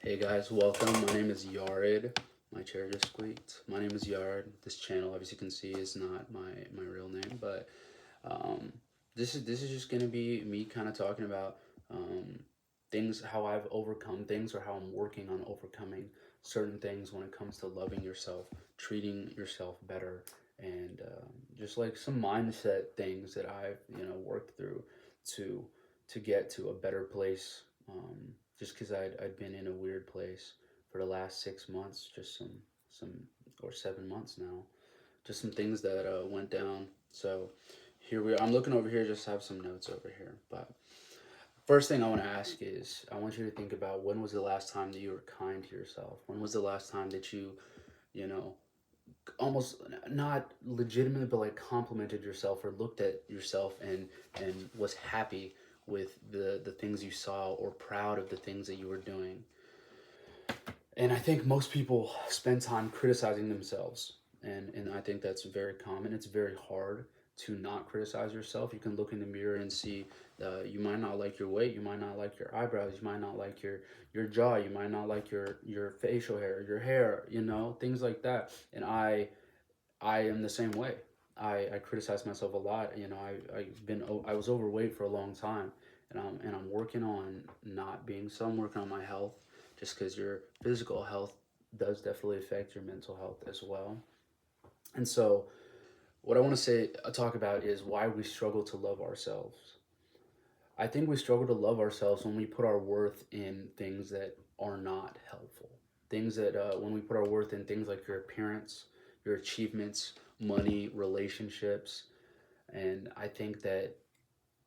Hey guys, welcome. My name is Yared. My chair just squeaked. My name is Yared. This channel, as you can see, is not my real name, but um, this is just gonna be me kind of talking about um, things, how I've overcome things, or how I'm working on overcoming certain things when it comes to loving yourself, treating yourself better, and just like some mindset things that I've worked through to get to a better place. Just because I'd been in a weird place for the last 6 months, just some or 7 months now, just some things that went down. So here we are. I'm looking over here, just have some notes over here. But first thing I want to ask is, I want you to think about, when was the last time that you were kind to yourself? When was the last time that you know, almost not legitimately, but like complimented yourself or looked at yourself and was happy with the things you saw, or proud of the things that you were doing? And I think most people spend time criticizing themselves, and I think that's very common. It's very hard to not criticize yourself. You can look in the mirror and see, you might not like your weight, you might not like your eyebrows, you might not like your jaw, you might not like your facial hair, your hair, things like that. And I am the same way. I criticize myself a lot. I was overweight for a long time, and I'm working on not being so. I'm working on my health, just because your physical health does definitely affect your mental health as well. And so, what I want to talk about, is why we struggle to love ourselves. I think we struggle to love ourselves when we put our worth in things that are not helpful. Things that, when we put our worth in things like your appearance, your achievements, money, relationships. And I think that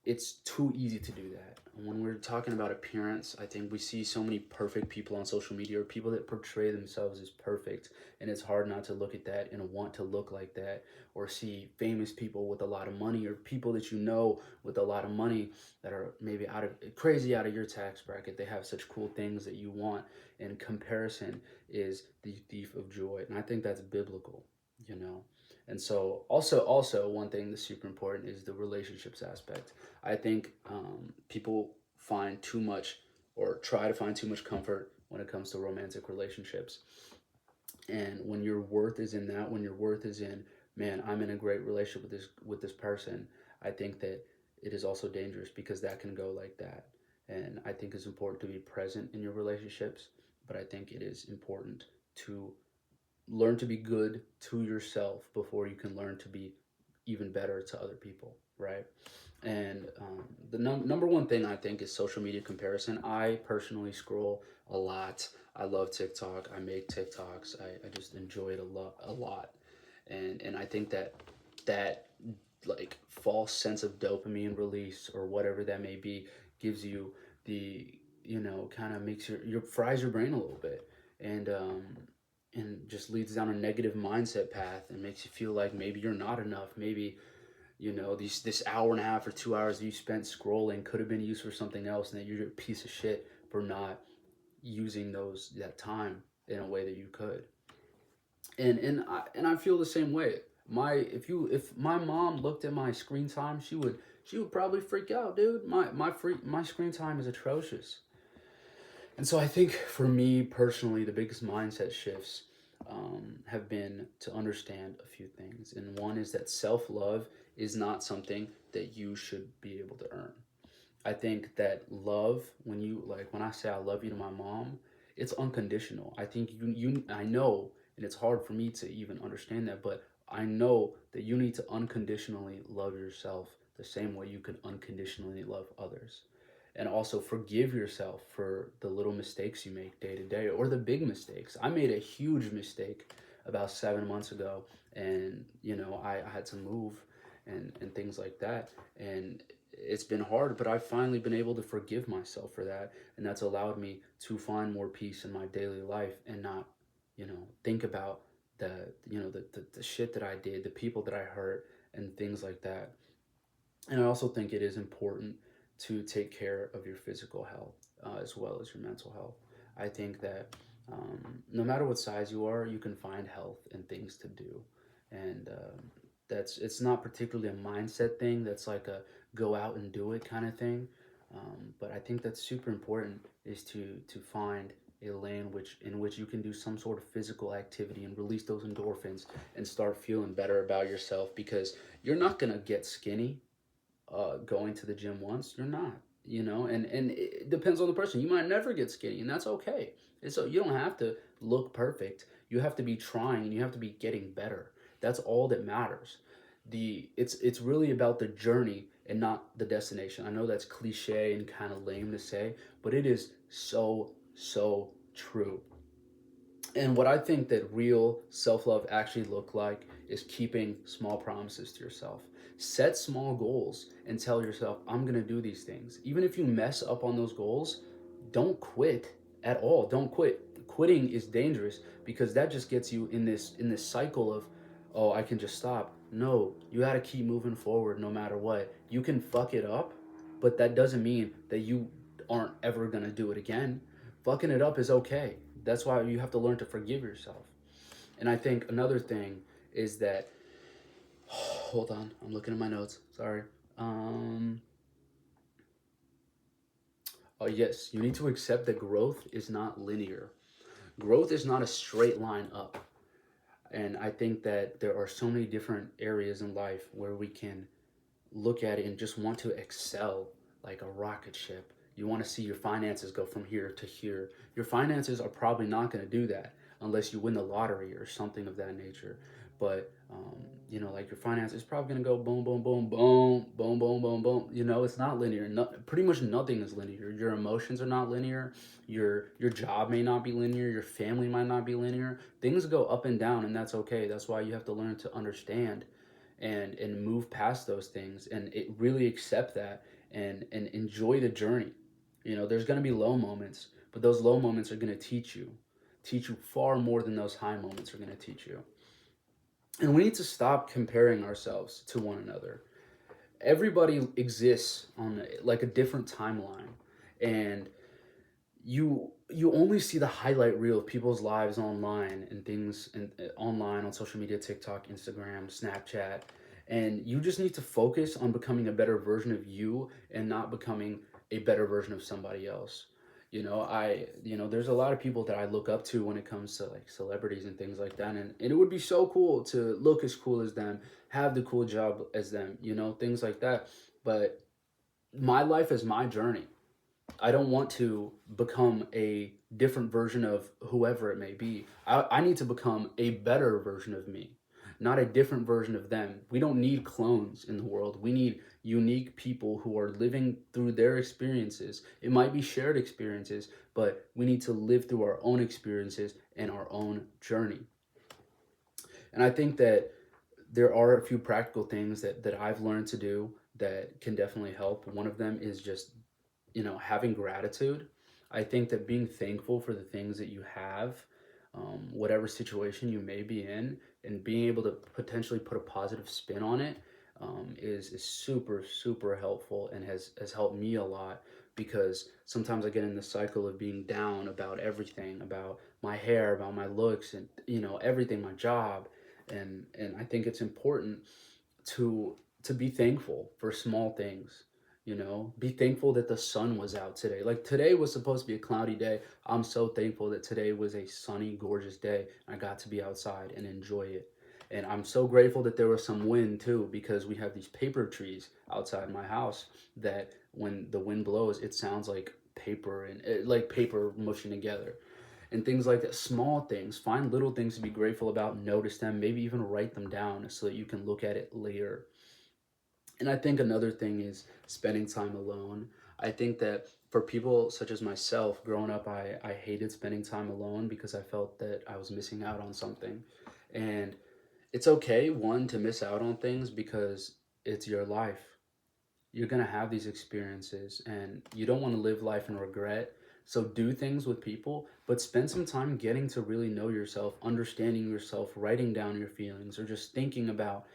it's too easy to do that. When we're talking about appearance, I think we see so many perfect people on social media, or people that portray themselves as perfect, and it's hard not to look at that and want to look like that, or see famous people with a lot of money, or people that with a lot of money, that are maybe crazy out of your tax bracket. They have such cool things that you want, and comparison is the thief of joy, and I think that's biblical, you know. And so, also one thing that's super important is the relationships aspect. I think people find too much, or try to find too much comfort when it comes to romantic relationships. And when your worth is in that, when your worth is in, man, I'm in a great relationship with this person, I think that it is also dangerous, because that can go like that. And I think it's important to be present in your relationships, but I think it is important to learn to be good to yourself before you can learn to be even better to other people, right? And the number one thing I think is social media comparison. I personally scroll a lot. I love TikTok. I make TikToks. I just enjoy it a lot. And I think that like false sense of dopamine release, or whatever that may be, gives you the, kind of makes your fries your brain a little bit, and just leads down a negative mindset path, and makes you feel like maybe you're not enough. Maybe, this hour and a half or 2 hours that you spent scrolling could have been used for something else, and that you're a piece of shit for not using that time in a way that you could. And I feel the same way. If my mom looked at my screen time, she would probably freak out, dude. My screen time is atrocious. And so I think, for me personally, the biggest mindset shifts have been to understand a few things. And one is that self love is not something that you should be able to earn. I think that love, when I say I love you to my mom, it's unconditional. I think I know, and it's hard for me to even understand that, but I know that you need to unconditionally love yourself the same way you can unconditionally love others. And also forgive yourself for the little mistakes you make day to day, or the big mistakes. I made a huge mistake about 7 months ago, and I had to move, and things like that. And it's been hard, but I've finally been able to forgive myself for that, and that's allowed me to find more peace in my daily life, and not, think about the shit that I did, the people that I hurt, and things like that. And I also think it is important to take care of your physical health, as well as your mental health. I think that no matter what size you are, you can find health and things to do. And it's not particularly a mindset thing. That's like a go out and do it kind of thing. But I think that's super important, is to find a lane in which you can do some sort of physical activity and release those endorphins and start feeling better about yourself, because you're not gonna get skinny going to the gym once. You're not, and it depends on the person. You might never get skinny, and that's okay. And so you don't have to look perfect. You have to be trying, and you have to be getting better. That's all that matters. It's really about the journey and not the destination. I know that's cliche and kind of lame to say, but it is so true. And what I think that real self love actually look like is keeping small promises to yourself. Set small goals and tell yourself, I'm gonna do these things. Even if you mess up on those goals, don't quit at all. Don't quit. Quitting is dangerous because that just gets you in this cycle of, oh, I can just stop. No, you gotta keep moving forward no matter what. You can fuck it up, but that doesn't mean that you aren't ever gonna do it again. Fucking it up is okay. That's why you have to learn to forgive yourself. And I think another thing is that, hold on, I'm looking at my notes. Sorry. Um, oh, yes, you need to accept that growth is not linear. Growth is not a straight line up. And I think that there are so many different areas in life where we can look at it and just want to excel like a rocket ship. You want to see your finances go from here to here. Your finances are probably not going to do that unless you win the lottery or something of that nature. But like your finances is probably going to go boom, boom, boom, boom, boom, boom, boom, boom. It's not linear. No, pretty much nothing is linear. Your emotions are not linear. Your job may not be linear. Your family might not be linear. Things go up and down, and that's okay. That's why you have to learn to understand and move past those things, and it really accept that, and enjoy the journey. There's going to be low moments, but those low moments are going to teach you far more than those high moments are going to teach you. And we need to stop comparing ourselves to one another. Everybody exists on like a different timeline, and you only see the highlight reel of people's lives online and things, and online on social media, TikTok, Instagram, Snapchat, and you just need to focus on becoming a better version of you and not becoming a better version of somebody else. There's a lot of people that I look up to when it comes to like celebrities and things like that, and it would be so cool to look as cool as them, have the cool job as them, things like that. But my life is my journey. I don't want to become a different version of whoever it may be. I need to become a better version of me, not a different version of them. We don't need clones in the world. We need unique people who are living through their experiences. It might be shared experiences, but we need to live through our own experiences and our own journey. And I think that there are a few practical things that I've learned to do that can definitely help. One of them is just having gratitude. I think that being thankful for the things that you have, whatever situation you may be in, and being able to potentially put a positive spin on it, is super helpful, and has helped me a lot, because sometimes I get in the cycle of being down about everything, about my hair, about my looks, and everything, my job, and I think it's important to be thankful for small things. Be thankful that the sun was out today. Like, today was supposed to be a cloudy day. I'm so thankful that today was a sunny, gorgeous day. I got to be outside and enjoy it. And I'm so grateful that there was some wind too, because we have these paper trees outside my house that when the wind blows, it sounds like paper, and like paper mushing together and things like that. Small things. Find little things to be grateful about, notice them, maybe even write them down so that you can look at it later. And I think another thing is spending time alone. I think that for people such as myself, growing up, I hated spending time alone because I felt that I was missing out on something. And it's okay, one, to miss out on things because it's your life. You're going to have these experiences, and you don't want to live life in regret. So do things with people, but spend some time getting to really know yourself, understanding yourself, writing down your feelings, or just thinking about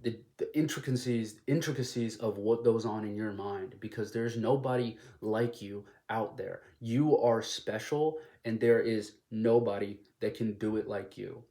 the intricacies of what goes on in your mind, because there's nobody like you out there. You are special, and there is nobody that can do it like you.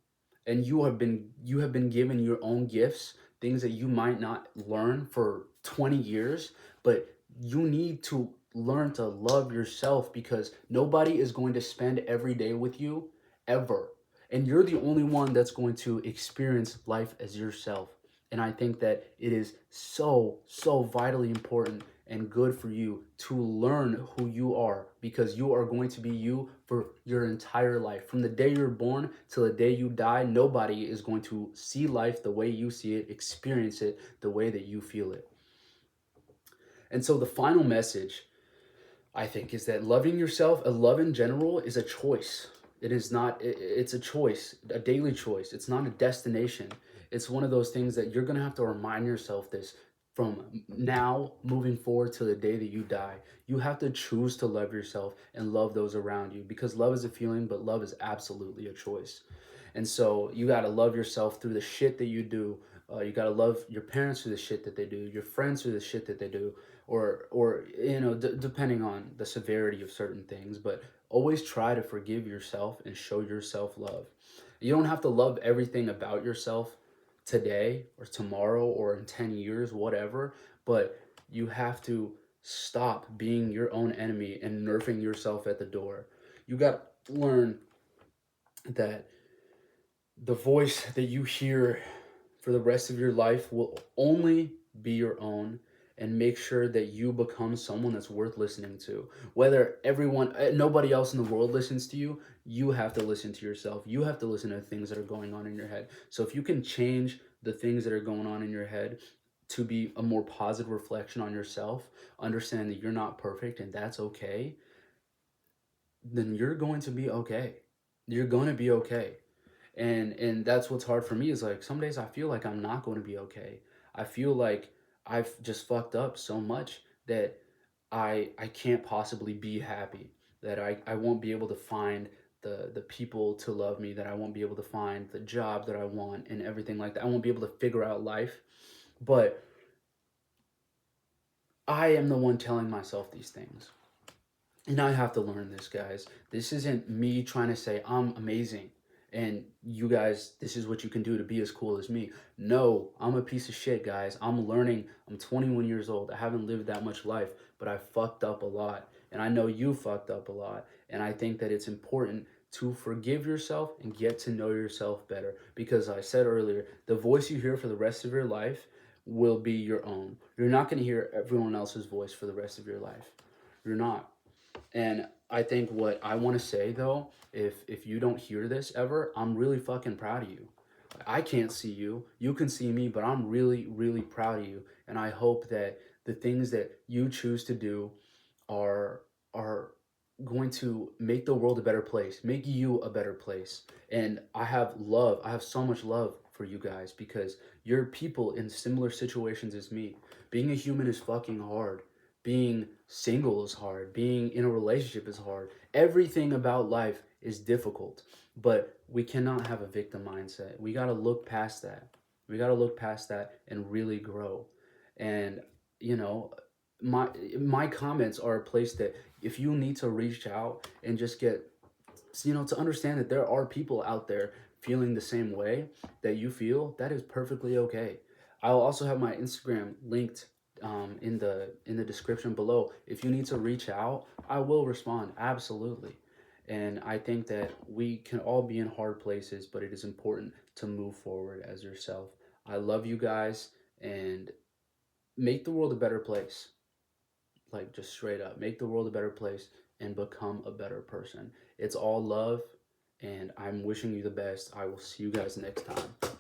And you have been given your own gifts, things that you might not learn for 20 years, but you need to learn to love yourself, because nobody is going to spend every day with you ever. And you're the only one that's going to experience life as yourself. And I think that it is so, so vitally important and good for you to learn who you are, because you are going to be you for your entire life. From the day you're born till the day you die, nobody is going to see life the way you see it, experience it the way that you feel it. And so the final message, I think, is that loving yourself, love in general, is a choice. It is not, it's a choice, a daily choice. It's not a destination. It's one of those things that you're going to have to remind yourself this from now moving forward to the day that you die. You have to choose to love yourself and love those around you, because love is a feeling, but love is absolutely a choice. And so you got to love yourself through the shit that you do. You got to love your parents through the shit that they do, your friends through the shit that they do, or depending on the severity of certain things. But always try to forgive yourself and show yourself love. You don't have to love everything about yourself today or tomorrow or in 10 years, whatever, but you have to stop being your own enemy and nerfing yourself at the door. You got to learn that the voice that you hear for the rest of your life will only be your own, and make sure that you become someone that's worth listening to. Whether nobody else in the world listens to you, you have to listen to yourself. You have to listen to the things that are going on in your head. So if you can change the things that are going on in your head to be a more positive reflection on yourself, understand that you're not perfect and that's okay, then you're going to be okay. You're going to be okay. And that's what's hard for me, is like some days I feel like I'm not going to be okay. I feel like I've just fucked up so much that I can't possibly be happy, that I won't be able to find the people to love me, that I won't be able to find the job that I want and everything like that. I won't be able to figure out life. But I am the one telling myself these things. And I have to learn this, guys. This isn't me trying to say I'm amazing and you guys, this is what you can do to be as cool as me. No, I'm a piece of shit, guys. I'm learning. I'm 21 years old. I haven't lived that much life, but I fucked up a lot. And I know you fucked up a lot. And I think that it's important to forgive yourself and get to know yourself better. Because I said earlier, the voice you hear for the rest of your life will be your own. You're not going to hear everyone else's voice for the rest of your life. You're not. And I think what I want to say though, if you don't hear this ever, I'm really fucking proud of you. I can't see you. You can see me, but I'm really, really proud of you. And I hope that the things that you choose to do are going to make the world a better place, make you a better place. And I have love. I have so much love for you guys, because you're people in similar situations as me. Being a human is fucking hard. Being single is hard. Being in a relationship is hard. Everything about life is difficult. But we cannot have a victim mindset. We got to look past that. We got to look past that and really grow. And you know, my comments are a place that if you need to reach out and just get, to understand that there are people out there feeling the same way that you feel, that is perfectly okay. I'll also have my Instagram linked in the description below. If you need to reach out, I will respond, absolutely. And I think that we can all be in hard places, but it is important to move forward as yourself. I love you guys, and make the world a better place. Like, just straight up, make the world a better place and become a better person. It's all love, and I'm wishing you the best. I will see you guys next time.